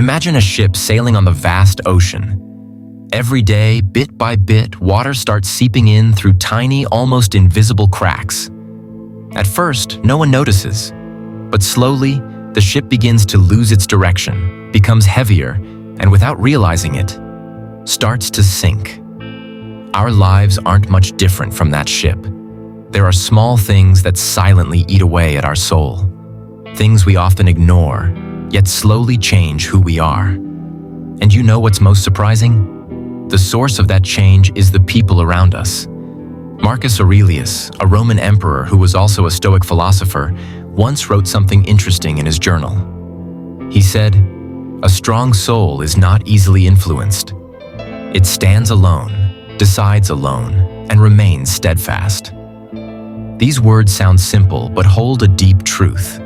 Imagine a ship sailing on the vast ocean. Every day, bit by bit, water starts seeping in through tiny, almost invisible cracks. At first, no one notices, but slowly, the ship begins to lose its direction, becomes heavier, and without realizing it, starts to sink. Our lives aren't much different from that ship. There are small things that silently eat away at our soul. Things we often ignore, yet slowly change who we are. And you know what's most surprising? The source of that change is the people around us. Marcus Aurelius, a Roman emperor who was also a Stoic philosopher, once wrote something interesting in his journal. He said, "A strong soul is not easily influenced. It stands alone, decides alone, and remains steadfast." These words sound simple, but hold a deep truth.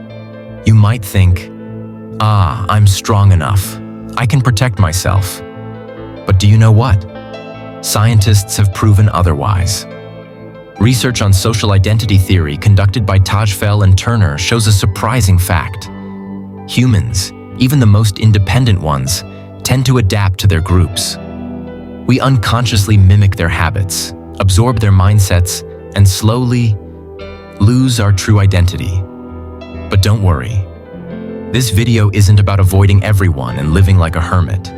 You might think, I'm strong enough. I can protect myself. But do you know what? Scientists have proven otherwise. Research on social identity theory conducted by Tajfel and Turner shows a surprising fact. Humans, even the most independent ones, tend to adapt to their groups. We unconsciously mimic their habits, absorb their mindsets, and slowly lose our true identity. But don't worry. This video isn't about avoiding everyone and living like a hermit.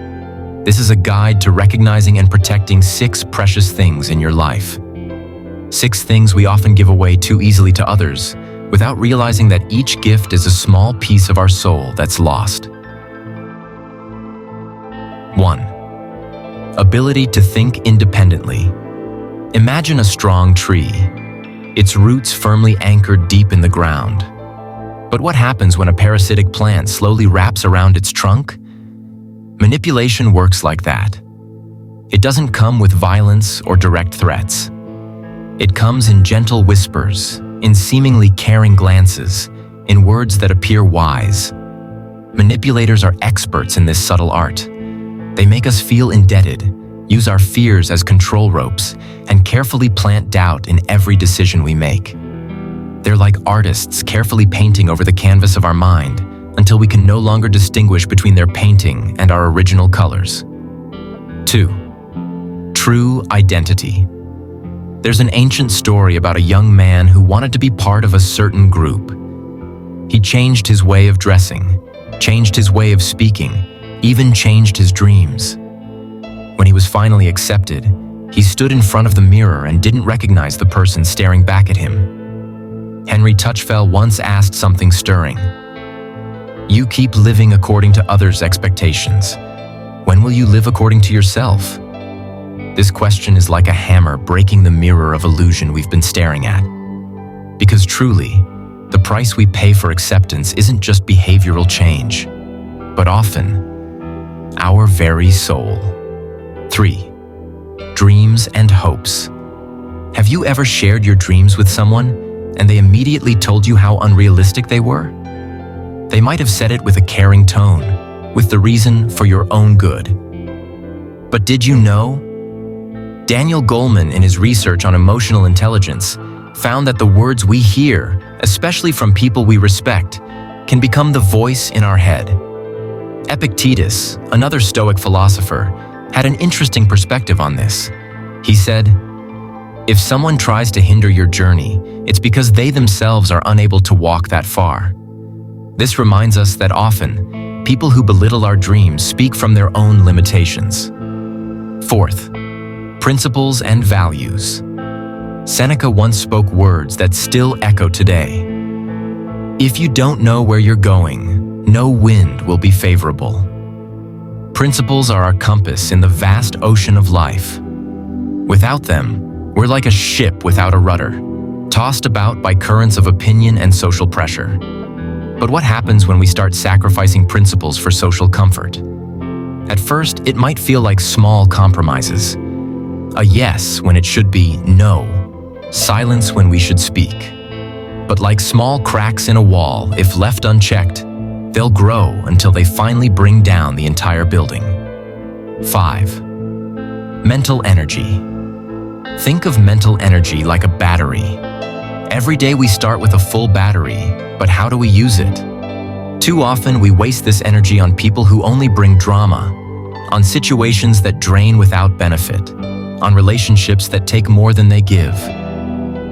This is a guide to recognizing and protecting 6 precious things in your life. 6 things we often give away too easily to others, without realizing that each gift is a small piece of our soul that's lost. 1. Ability to think independently. Imagine a strong tree, its roots firmly anchored deep in the ground. But what happens when a parasitic plant slowly wraps around its trunk? Manipulation works like that. It doesn't come with violence or direct threats. It comes in gentle whispers, in seemingly caring glances, in words that appear wise. Manipulators are experts in this subtle art. They make us feel indebted, use our fears as control ropes, and carefully plant doubt in every decision we make. They're like artists carefully painting over the canvas of our mind until we can no longer distinguish between their painting and our original colors. 2. True identity. There's an ancient story about a young man who wanted to be part of a certain group. He changed his way of dressing, changed his way of speaking, even changed his dreams. When he was finally accepted, he stood in front of the mirror and didn't recognize the person staring back at him. Henry Touchfell once asked something stirring. You keep living according to others' expectations. When will you live according to yourself? This question is like a hammer breaking the mirror of illusion we've been staring at. Because truly, the price we pay for acceptance isn't just behavioral change, but often our very soul. 3. Dreams and hopes. Have you ever shared your dreams with someone and they immediately told you how unrealistic they were? They might have said it with a caring tone, with the reason for your own good. But did you know? Daniel Goleman, in his research on emotional intelligence, found that the words we hear, especially from people we respect, can become the voice in our head. Epictetus, another Stoic philosopher, had an interesting perspective on this. He said, "If someone tries to hinder your journey, it's because they themselves are unable to walk that far." This reminds us that often, people who belittle our dreams speak from their own limitations. 4th, principles and values. Seneca once spoke words that still echo today. If you don't know where you're going, no wind will be favorable. Principles are our compass in the vast ocean of life. Without them, we're like a ship without a rudder, tossed about by currents of opinion and social pressure. But what happens when we start sacrificing principles for social comfort? At first, it might feel like small compromises. A yes when it should be no. Silence when we should speak. But like small cracks in a wall, if left unchecked, they'll grow until they finally bring down the entire building. 5. Mental energy. Think of mental energy like a battery. Every day we start with a full battery, but how do we use it? Too often, we waste this energy on people who only bring drama, on situations that drain without benefit, on relationships that take more than they give.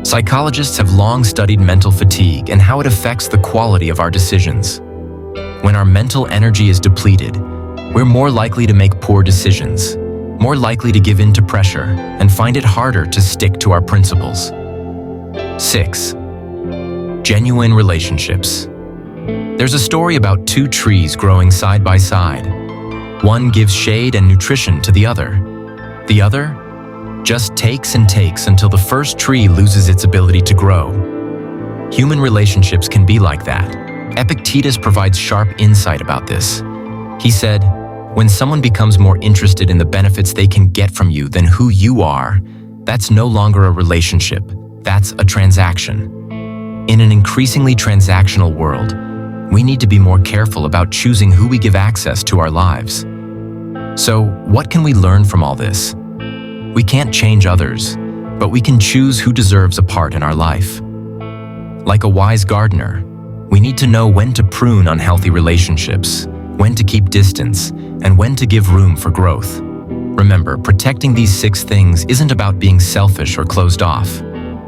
Psychologists have long studied mental fatigue and how it affects the quality of our decisions. When our mental energy is depleted, we're more likely to make poor decisions, more likely to give in to pressure, and find it harder to stick to our principles. 6. Genuine relationships. There's a story about two trees growing side by side. One gives shade and nutrition to the other. The other just takes and takes until the first tree loses its ability to grow. Human relationships can be like that. Epictetus provides sharp insight about this. He said, "When someone becomes more interested in the benefits they can get from you than who you are, that's no longer a relationship, that's a transaction." In an increasingly transactional world, we need to be more careful about choosing who we give access to our lives. So, what can we learn from all this? We can't change others, but we can choose who deserves a part in our life. Like a wise gardener, we need to know when to prune unhealthy relationships, when to keep distance, and when to give room for growth. Remember, protecting these 6 things isn't about being selfish or closed off.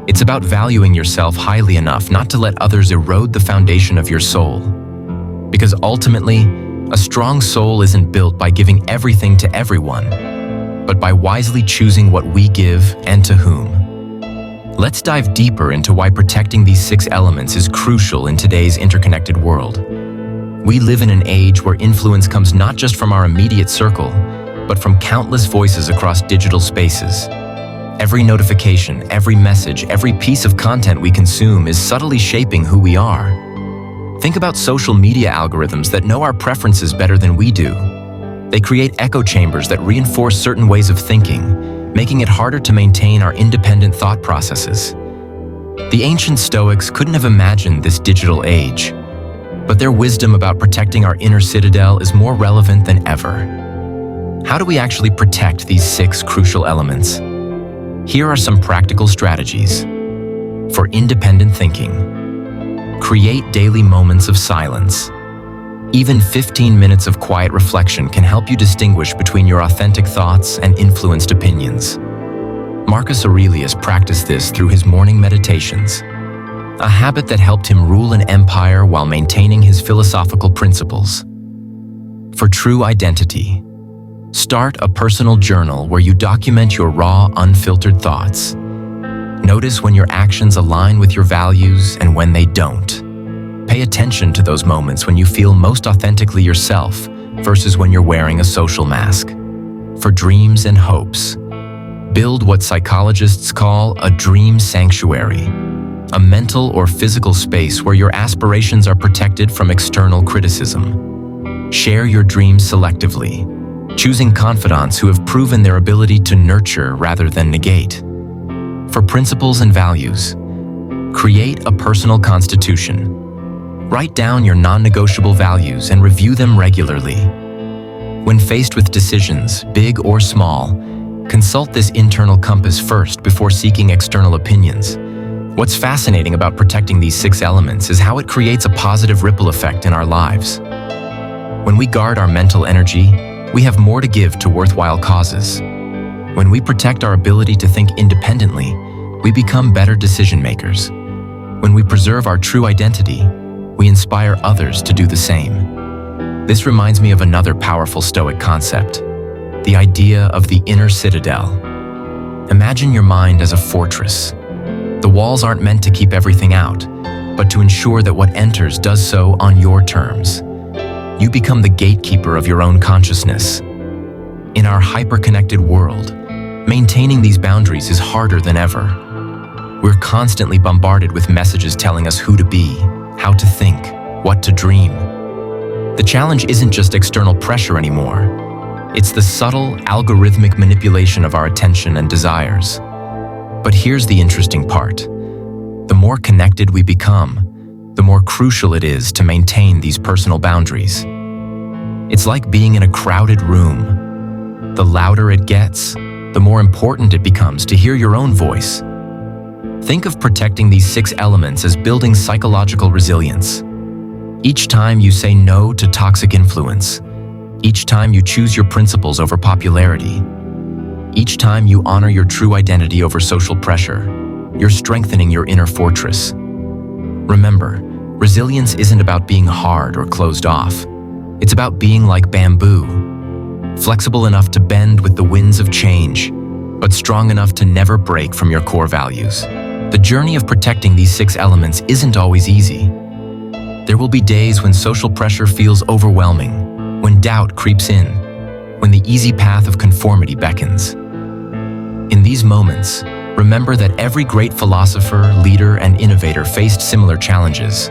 It's about valuing yourself highly enough not to let others erode the foundation of your soul. Because ultimately, a strong soul isn't built by giving everything to everyone, but by wisely choosing what we give and to whom. Let's dive deeper into why protecting these 6 elements is crucial in today's interconnected world. We live in an age where influence comes not just from our immediate circle, but from countless voices across digital spaces. Every notification, every message, every piece of content we consume is subtly shaping who we are. Think about social media algorithms that know our preferences better than we do. They create echo chambers that reinforce certain ways of thinking, making it harder to maintain our independent thought processes. The ancient Stoics couldn't have imagined this digital age, but their wisdom about protecting our inner citadel is more relevant than ever. How do we actually protect these 6 crucial elements? Here are some practical strategies. For independent thinking, create daily moments of silence. Even 15 minutes of quiet reflection can help you distinguish between your authentic thoughts and influenced opinions. Marcus Aurelius practiced this through his morning meditations, a habit that helped him rule an empire while maintaining his philosophical principles. For true identity, start a personal journal where you document your raw, unfiltered thoughts. Notice when your actions align with your values and when they don't. Pay attention to those moments when you feel most authentically yourself versus when you're wearing a social mask. For dreams and hopes, build what psychologists call a dream sanctuary, a mental or physical space where your aspirations are protected from external criticism. Share your dreams selectively, choosing confidants who have proven their ability to nurture rather than negate. For principles and values, create a personal constitution. Write down your non-negotiable values and review them regularly. When faced with decisions, big or small, consult this internal compass first before seeking external opinions. What's fascinating about protecting these 6 elements is how it creates a positive ripple effect in our lives. When we guard our mental energy, we have more to give to worthwhile causes. When we protect our ability to think independently, we become better decision makers. When we preserve our true identity, we inspire others to do the same. This reminds me of another powerful Stoic concept, the idea of the inner citadel. Imagine your mind as a fortress. The walls aren't meant to keep everything out, but to ensure that what enters does so on your terms. You become the gatekeeper of your own consciousness. In our hyper-connected world, maintaining these boundaries is harder than ever. We're constantly bombarded with messages telling us who to be, how to think, what to dream. The challenge isn't just external pressure anymore. It's the subtle, algorithmic manipulation of our attention and desires. But here's the interesting part. The more connected we become, the more crucial it is to maintain these personal boundaries. It's like being in a crowded room. The louder it gets, the more important it becomes to hear your own voice. Think of protecting these 6 elements as building psychological resilience. Each time you say no to toxic influence, each time you choose your principles over popularity, each time you honor your true identity over social pressure, you're strengthening your inner fortress. Remember, resilience isn't about being hard or closed off. It's about being like bamboo, flexible enough to bend with the winds of change, but strong enough to never break from your core values. The journey of protecting these 6 elements isn't always easy. There will be days when social pressure feels overwhelming, when doubt creeps in, when the easy path of conformity beckons. In these moments, remember that every great philosopher, leader, and innovator faced similar challenges.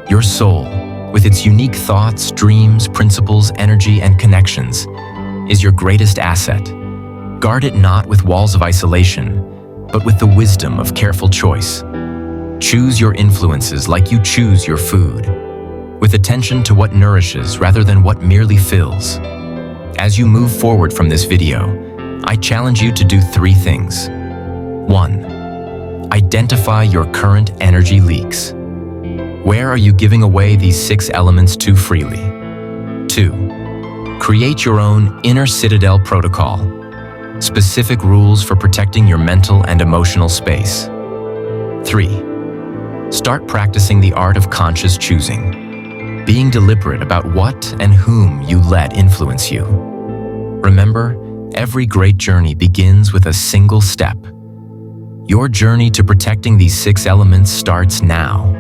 Your soul, with its unique thoughts, dreams, principles, energy, and connections, is your greatest asset. Guard it not with walls of isolation, but with the wisdom of careful choice. Choose your influences like you choose your food, with attention to what nourishes rather than what merely fills. As you move forward from this video, I challenge you to do 3 things. 1. Identify your current energy leaks. Where are you giving away these 6 elements too freely? 2. Create your own inner citadel protocol, specific rules for protecting your mental and emotional space. 3. Start practicing the art of conscious choosing, being deliberate about what and whom you let influence you. Remember, every great journey begins with a single step. Your journey to protecting these 6 elements starts now.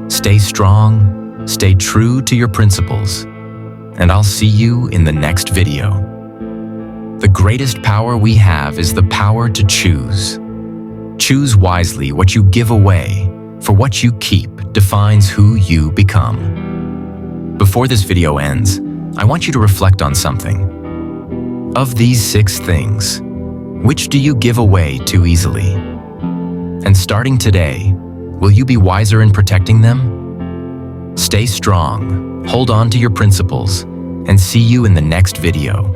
Stay strong, stay true to your principles, and I'll see you in the next video. The greatest power we have is the power to choose. Choose wisely what you give away, for what you keep defines who you become. Before this video ends, I want you to reflect on something. Of these 6 things, which do you give away too easily? And starting today, will you be wiser in protecting them? Stay strong, hold on to your principles, and see you in the next video.